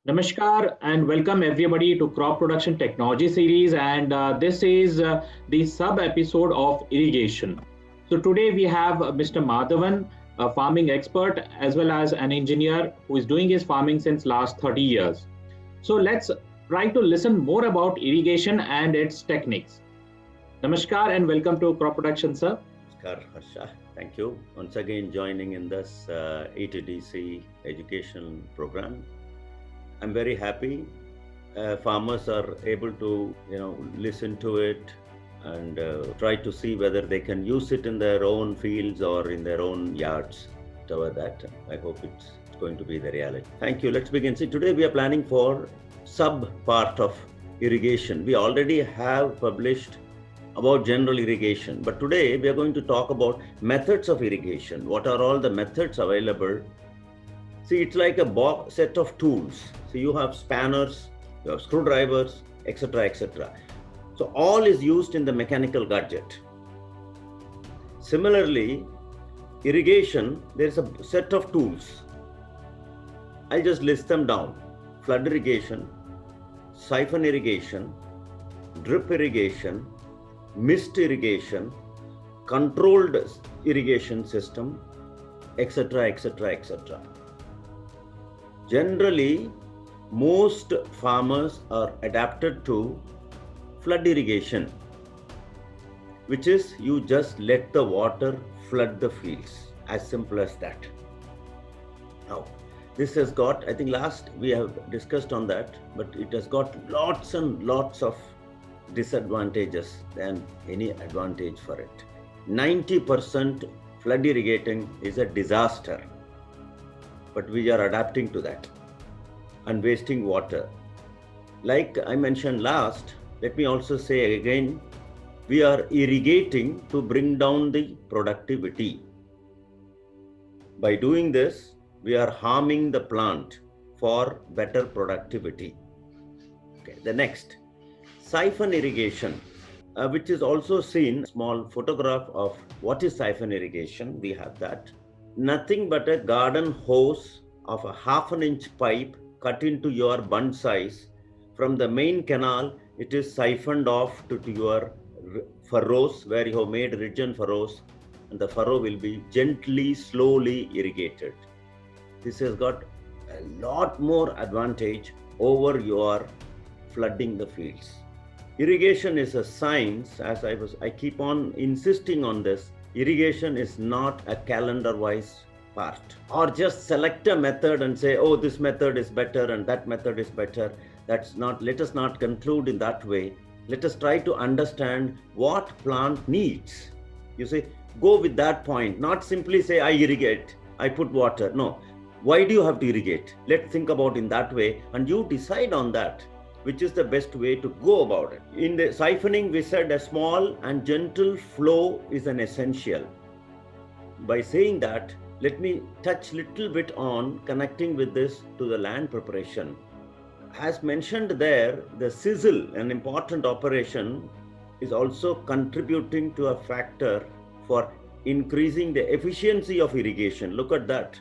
Namaskar and welcome everybody to Crop Production Technology series, and this is the sub episode of irrigation. So today we have Mr. Madhavan, a farming expert as well as an engineer who is doing his farming since last 30 years. So let's try to listen more about irrigation and its techniques. Namaskar and welcome to Crop Production, sir. Namaskar, Harsha. Thank you once again joining in this ETDC education program. I'm very happy. Farmers are able to, listen to it and try to see whether they can use it in their own fields or in their own yards. Whatever that, I hope it's going to be the reality. Thank you. Let's begin. See, today we are planning for sub part of irrigation. We already have published about general irrigation, but today we are going to talk about methods of irrigation. What are all the methods available? See, it's like a set of tools. So you have spanners, you have screwdrivers, etc., etc. So all is used in the mechanical gadget. Similarly, irrigation, there is a set of tools. I'll just list them down. Flood irrigation, siphon irrigation, drip irrigation, mist irrigation, controlled irrigation system, etc., etc., etc. Generally, most farmers are adapted to flood irrigation, which is you just let the water flood the fields, as simple as that. Now, this has got, I think last we have discussed on that, but it has got lots and lots of disadvantages than any advantage for it. 90% flood irrigating is a disaster, but we are adapting to that and wasting water. Like I mentioned last, let me also say again, we are irrigating to bring down the productivity. By doing this, we are harming the plant for better productivity. Okay, the next, siphon irrigation, which is also seen, small photograph of what is siphon irrigation. We have that. Nothing but a garden hose of a 1/2 inch pipe cut into your bund size. From the main canal, it is siphoned off to your furrows where you have made ridge and furrows, and the furrow will be gently, slowly irrigated. This has got a lot more advantage over your flooding the fields. Irrigation is a science, as I keep on insisting on this. Irrigation is not a calendar-wise part, or just select a method and say, oh, this method is better and that method is better. That's not, let us not conclude in that way. Let us try to understand what plant needs. You see, go with that point, not simply say, I irrigate, I put water. No, why do you have to irrigate? Let's think about in that way, and you decide on that, which is the best way to go about it. In the siphoning, we said a small and gentle flow is an essential. By saying that, let me touch little bit on connecting with this to the land preparation. As mentioned there, the sizzle, an important operation, is also contributing to a factor for increasing the efficiency of irrigation. Look at that.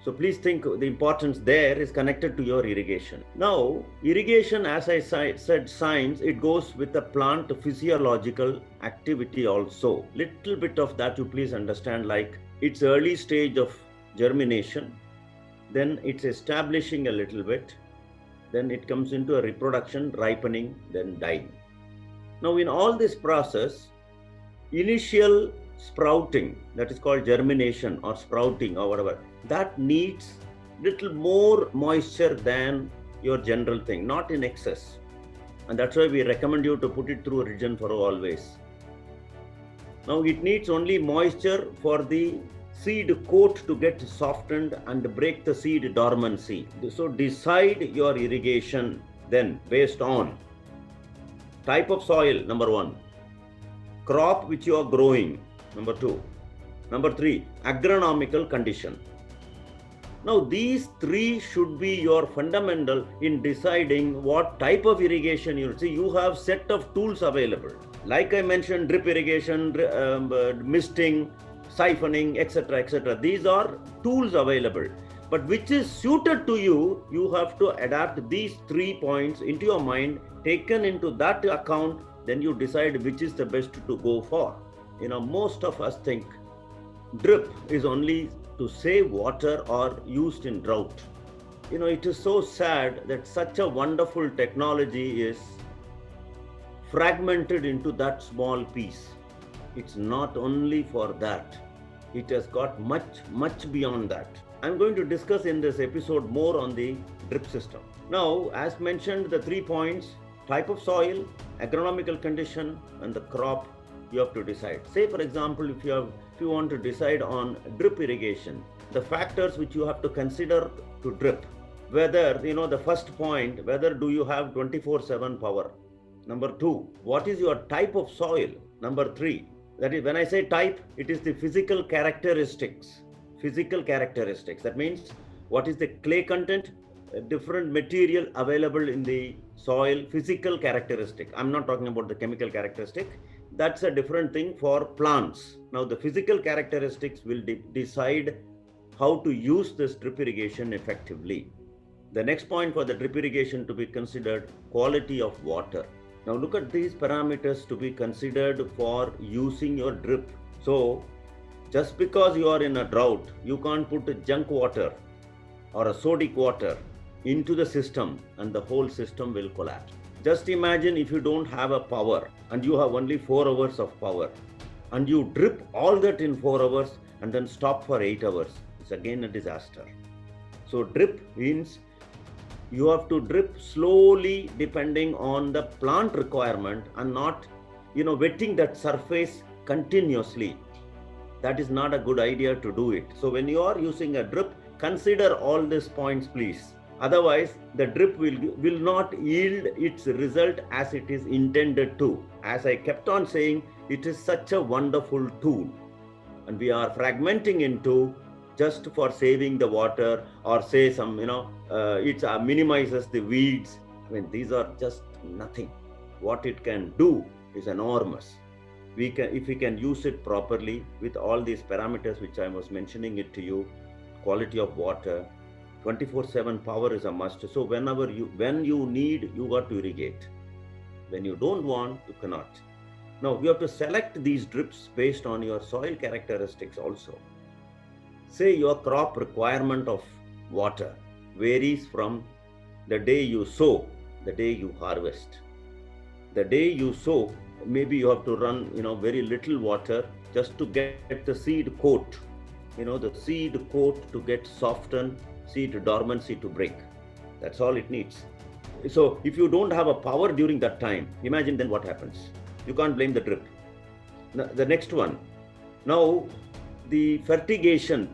So please think the importance there is connected to your irrigation. Now, irrigation, as I said, science, it goes with the plant physiological activity also. Little bit of that you please understand, like its early stage of germination, then it's establishing a little bit, then it comes into a reproduction, ripening, then dying. Now, in all this process, initial sprouting, that is called germination or sprouting or whatever, that needs little more moisture than your general thing, not in excess. And that's why we recommend you to put it through ridge and furrow always. Now it needs only moisture for the seed coat to get softened and break the seed dormancy. So decide your irrigation then based on type of soil, number 1, crop which you are growing, number 2, number 3, agronomical condition. Now these 3 should be your fundamental in deciding what type of irrigation you see. You have set of tools available. Like I mentioned, drip irrigation, misting, siphoning, etc., etc. These are tools available. but which is suited to you, you have to adapt these 3 points into your mind, taken into that account, then you decide which is the best to go for. Most of us think drip is only to save water or used in drought. It is so sad that such a wonderful technology is fragmented into that small piece. It's not only for that. It has got much beyond that. I'm going to discuss in this episode more on the drip system. Now, as mentioned, the 3 points: type of soil, agronomical condition, and the crop you have to decide. Say, for example, if you want to decide on drip irrigation, the factors which you have to consider to drip, whether, the first point, whether do you have 24/7 power? Number 2, what is your type of soil? Number 3, that is, when I say type, it is the physical characteristics. That means, what is the clay content, different material available in the soil, physical characteristic. I'm not talking about the chemical characteristic. That's a different thing for plants. Now, the physical characteristics will decide how to use this drip irrigation effectively. The next point for the drip irrigation to be considered: quality of water. Now, look at these parameters to be considered for using your drip. So, just because you are in a drought, you can't put junk water or a sodic water into the system and the whole system will collapse. Just imagine if you don't have a power and you have only 4 hours of power and you drip all that in 4 hours and then stop for 8 hours. It's again a disaster. So drip means you have to drip slowly depending on the plant requirement and not, wetting that surface continuously. That is not a good idea to do it. So when you are using a drip, consider all these points, please. Otherwise, the drip will not yield its result as it is intended to. As I kept on saying, it is such a wonderful tool. And we are fragmenting into just for saving the water or say some, it minimizes the weeds. These are just nothing. What it can do is enormous. If we can use it properly with all these parameters which I was mentioning it to you, quality of water, 24/7 power is a must. So when you need, you got to irrigate. When you don't want, you cannot. Now you have to select these drips based on your soil characteristics also. Say your crop requirement of water varies from the day you sow, the day you harvest. The day you sow, maybe you have to run, very little water just to get the seed coat, the seed coat to get softened, seed dormancy to break. That's all it needs. So if you don't have a power during that time, imagine then what happens. You can't blame the drip. Now, the next one. Now, the fertigation,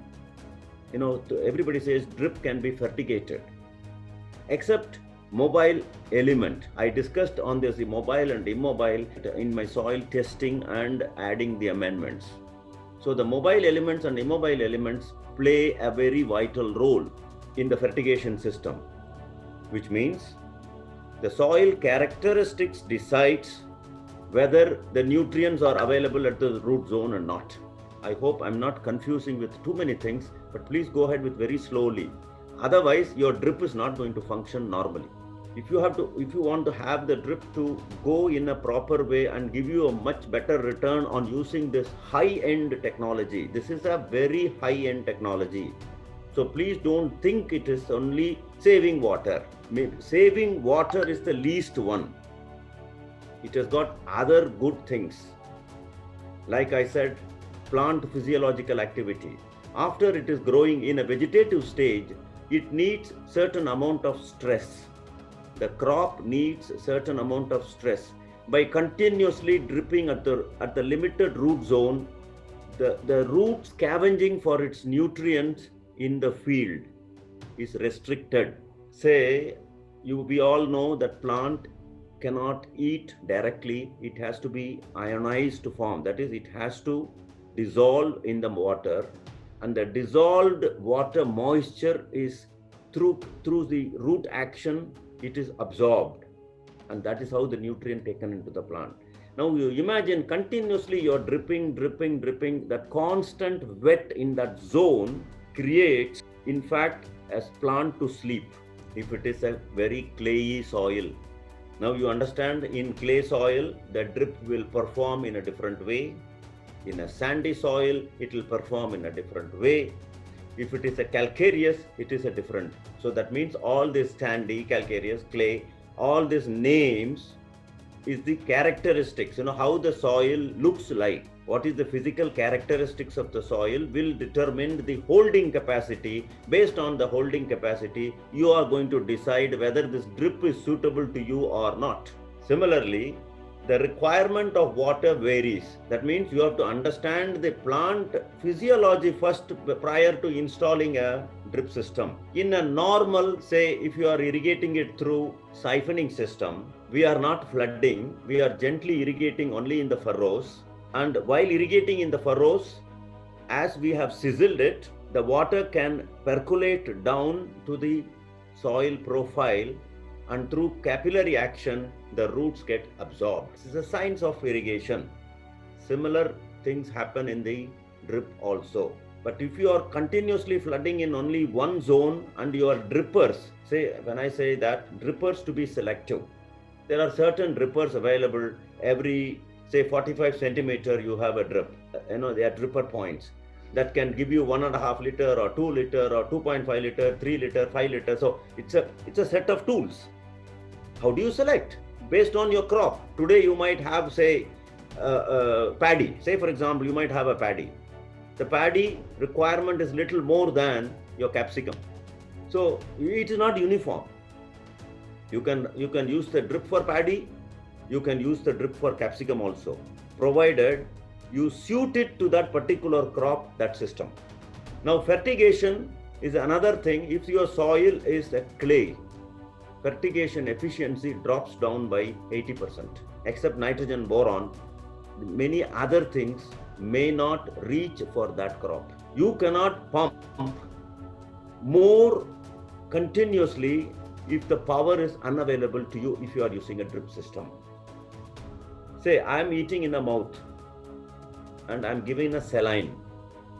everybody says drip can be fertigated, except mobile element. I discussed on this, the mobile and immobile, in my soil testing and adding the amendments. So the mobile elements and immobile elements play a very vital role in the fertigation system, which means the soil characteristics decides whether the nutrients are available at the root zone or not. I hope I'm not confusing with too many things, but please go ahead with very slowly. Otherwise, your drip is not going to function normally. If you want to have the drip to go in a proper way and give you a much better return on using this high-end technology, this is a very high-end technology. So please don't think it is only saving water. Saving water is the least one. It has got other good things. Like I said, plant physiological activity. After it is growing in a vegetative stage, it needs certain amount of stress. The crop needs a certain amount of stress. By continuously dripping at the limited root zone, the root scavenging for its nutrients in the field is restricted. Say, we all know that plant cannot eat directly. It has to be ionized form. That is, it has to dissolve in the water, and the dissolved water moisture is through the root action, it is absorbed, and that is how the nutrient taken into the plant. Now you imagine continuously you're dripping, that constant wet in that zone creates in fact, as plant to sleep if it is a very clayey soil. Now you understand, in clay soil, the drip will perform in a different way. In a sandy soil, it will perform in a different way. If it is a calcareous, it is a different. So that means all this sandy, calcareous, clay, all these names is the characteristics, how the soil looks like. What is the physical characteristics of the soil will determine the holding capacity. Based on the holding capacity, you are going to decide whether this drip is suitable to you or not. Similarly, the requirement of water varies. That means you have to understand the plant physiology first prior to installing a drip system. In a normal, say, if you are irrigating it through siphoning system, we are not flooding, we are gently irrigating only in the furrows. And while irrigating in the furrows, as we have sizzled it, the water can percolate down to the soil profile, and through capillary action, the roots get absorbed. This is a science of irrigation. Similar things happen in the drip also. But if you are continuously flooding in only one zone and your drippers, when I say that, drippers to be selective. There are certain drippers available every, 45 centimeter you have a drip. They are dripper points that can give you 1.5 liter or 2 liter or 2.5 liter, 3 liter, 5 liter. So it's a set of tools. How do you select? Based on your crop. Today you might have, paddy. For example, you might have a paddy. The paddy requirement is little more than your capsicum. So it is not uniform. You can use the drip for paddy. You can use the drip for capsicum also, provided you suit it to that particular crop, that system. Now fertigation is another thing. If your soil is a clay, fertigation efficiency drops down by 80%. Except nitrogen, boron, many other things may not reach for that crop. You cannot pump more continuously if the power is unavailable to you if you are using a drip system. Say I am eating in the mouth and I am giving a saline.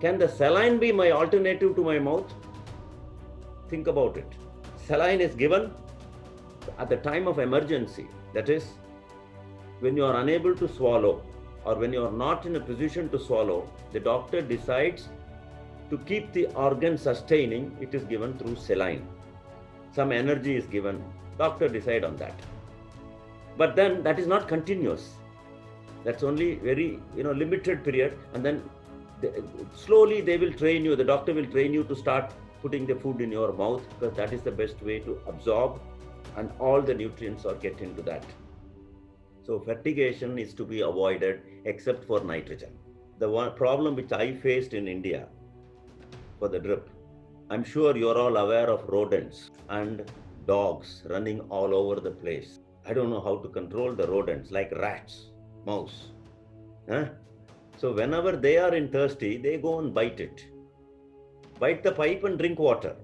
Can the saline be my alternative to my mouth? Think about it. Saline is given at the time of emergency. That is, when you are unable to swallow or when you are not in a position to swallow, the doctor decides to keep the organ sustaining, it is given through saline. Some energy is given, doctor decide on that. But then that is not continuous. That's only very limited period, and then slowly they will train you, the doctor will train you to start putting the food in your mouth, because that is the best way to absorb and all the nutrients are get into that. So fertigation is to be avoided except for nitrogen. The one problem which I faced in India for the drip, I'm sure you're all aware of rodents and dogs running all over the place. I don't know how to control the rodents like rats, mouse. So whenever they are thirsty, they go and bite it. Bite the pipe and drink water.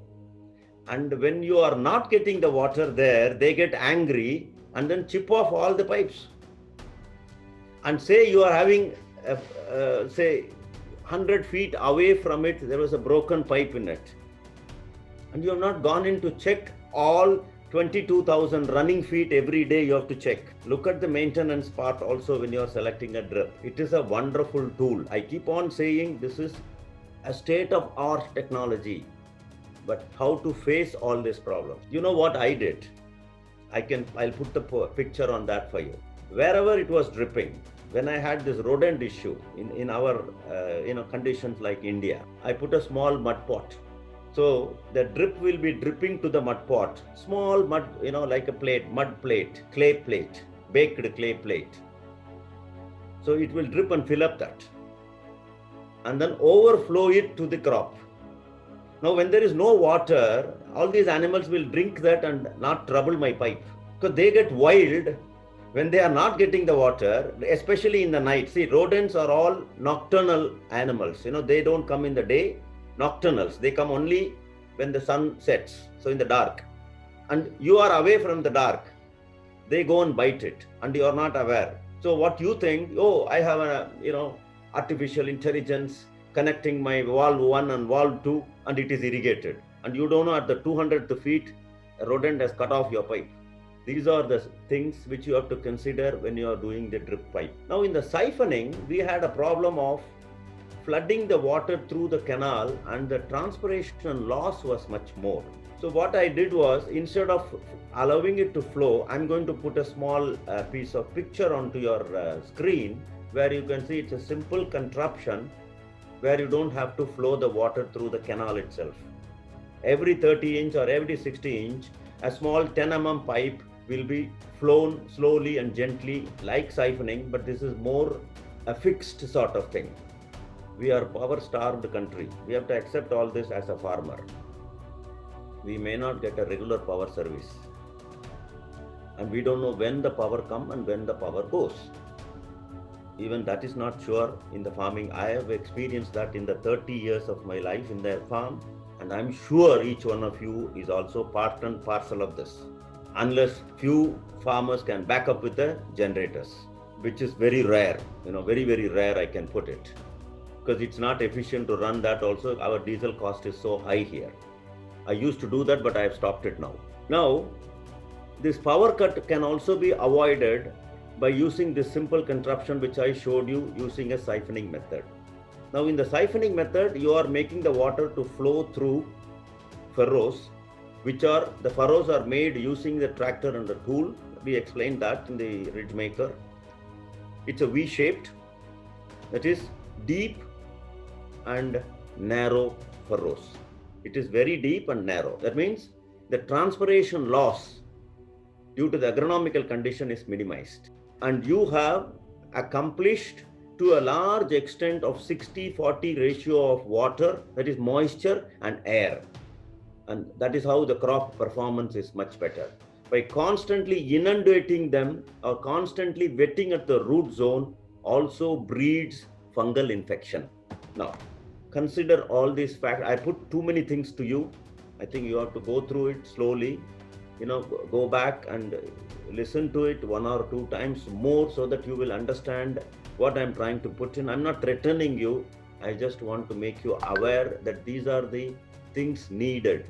And when you are not getting the water there, they get angry and then chip off all the pipes. And say you are having, 100 feet away from it, there was a broken pipe in it. And you have not gone in to check all 22,000 running feet every day. You have to check. Look at the maintenance part also when you are selecting a drip. It is a wonderful tool. I keep on saying this is a state-of-art technology. But how to face all these problems? You know what I did? I'll put the picture on that for you. Wherever it was dripping, when I had this rodent issue in our conditions like India, I put a small mud pot. So the drip will be dripping to the mud pot, small mud, like a plate, mud plate, clay plate, baked clay plate. So it will drip and fill up that and then overflow it to the crop. Now when there is no water, all these animals will drink that and not trouble my pipe, because they get wild when they are not getting the water, especially in the night. See, rodents are all nocturnal animals. They don't come in the day. Nocturnals, they come only when the sun sets, so in the dark, and you are away from the dark, they go and bite it and you are not aware. So what you think, I have a artificial intelligence connecting my valve 1 and valve 2 and it is irrigated. and you don't know at the 200th feet, a rodent has cut off your pipe. These are the things which you have to consider when you are doing the drip pipe. Now in the siphoning, we had a problem of flooding the water through the canal, and the transpiration loss was much more. So what I did was, instead of allowing it to flow, I'm going to put a small piece of picture onto your screen where you can see it's a simple contraption where you don't have to flow the water through the canal itself. Every 30 inch or every 60 inch, a small 10 mm pipe will be flown slowly and gently like siphoning, but this is more a fixed sort of thing. We are a power-starved country. We have to accept all this as a farmer. We may not get a regular power service. And we don't know when the power comes and when the power goes. Even that is not sure in the farming. I have experienced that in the 30 years of my life in the farm. And I'm sure each one of you is also part and parcel of this. Unless few farmers can back up with the generators, which is very rare, very, very rare I can put it. Because it's not efficient to run that also. Our diesel cost is so high here. I used to do that, but I have stopped it now. Now, this power cut can also be avoided by using this simple contraption which I showed you using a siphoning method. Now in the siphoning method, you are making the water to flow through furrows, the furrows are made using the tractor and the tool. We explained that in the ridge maker. It's a V-shaped, that is deep and narrow furrows. It is very deep and narrow. That means the transpiration loss due to the agronomical condition is minimized. And you have accomplished to a large extent of 60-40 ratio of water, that is moisture and air. And that is how the crop performance is much better. By constantly inundating them or constantly wetting at the root zone also breeds fungal infection. Now, consider all these facts. I put too many things to you. I think you have to go through it slowly. Go back and listen to it 1 or 2 times more so that you will understand what I'm trying to put in. I'm not threatening you. I just want to make you aware that these are the things needed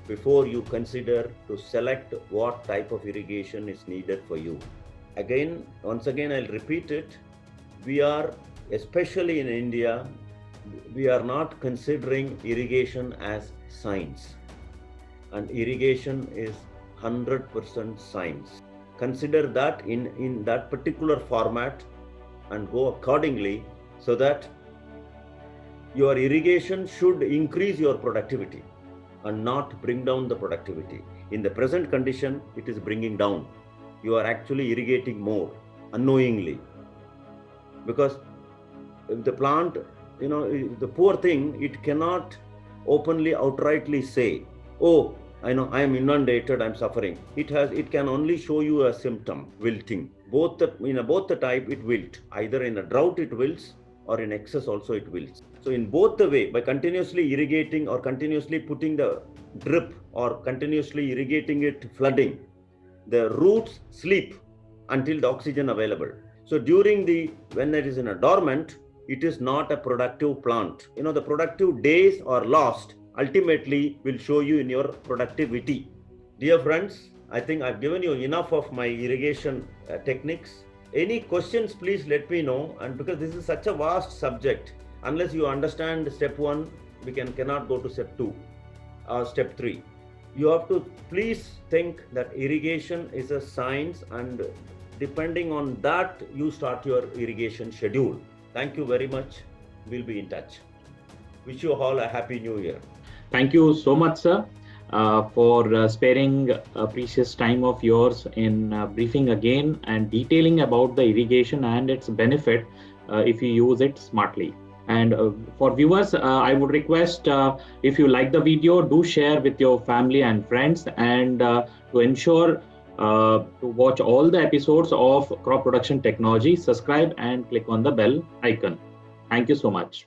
before you consider to select what type of irrigation is needed for you. Once again, I'll repeat it. We are, especially in India, we are not considering irrigation as science. And irrigation is 100% science. Consider that in that particular format and go accordingly so that your irrigation should increase your productivity and not bring down the productivity. In the present condition, it is bringing down. You are actually irrigating more unknowingly, because the plant, the poor thing, it cannot openly, outrightly say, oh, I know I am inundated, I'm suffering. It can only show you a symptom, wilting. Both the type it wilt. Either in a drought it wilts, or in excess also it wilts. So in both the way, by continuously irrigating or continuously putting the drip or continuously irrigating it, flooding, the roots sleep until the oxygen available. So when it is in a dormant, it is not a productive plant. The productive days are lost. Ultimately will show you in your productivity. Dear friends, I think I've given you enough of my irrigation techniques. Any questions, please let me know. And because this is such a vast subject, unless you understand step 1, we cannot go to step 2 or step 3. You have to please think that irrigation is a science, and depending on that, you start your irrigation schedule. Thank you very much. We'll be in touch. Wish you all a happy new year. Thank you so much, sir, for sparing a precious time of yours in briefing again and detailing about the irrigation and its benefit if you use it smartly. And for viewers, I would request if you like the video, do share with your family and friends, and to ensure to watch all the episodes of Crop Production Technology, subscribe and click on the bell icon. Thank you so much.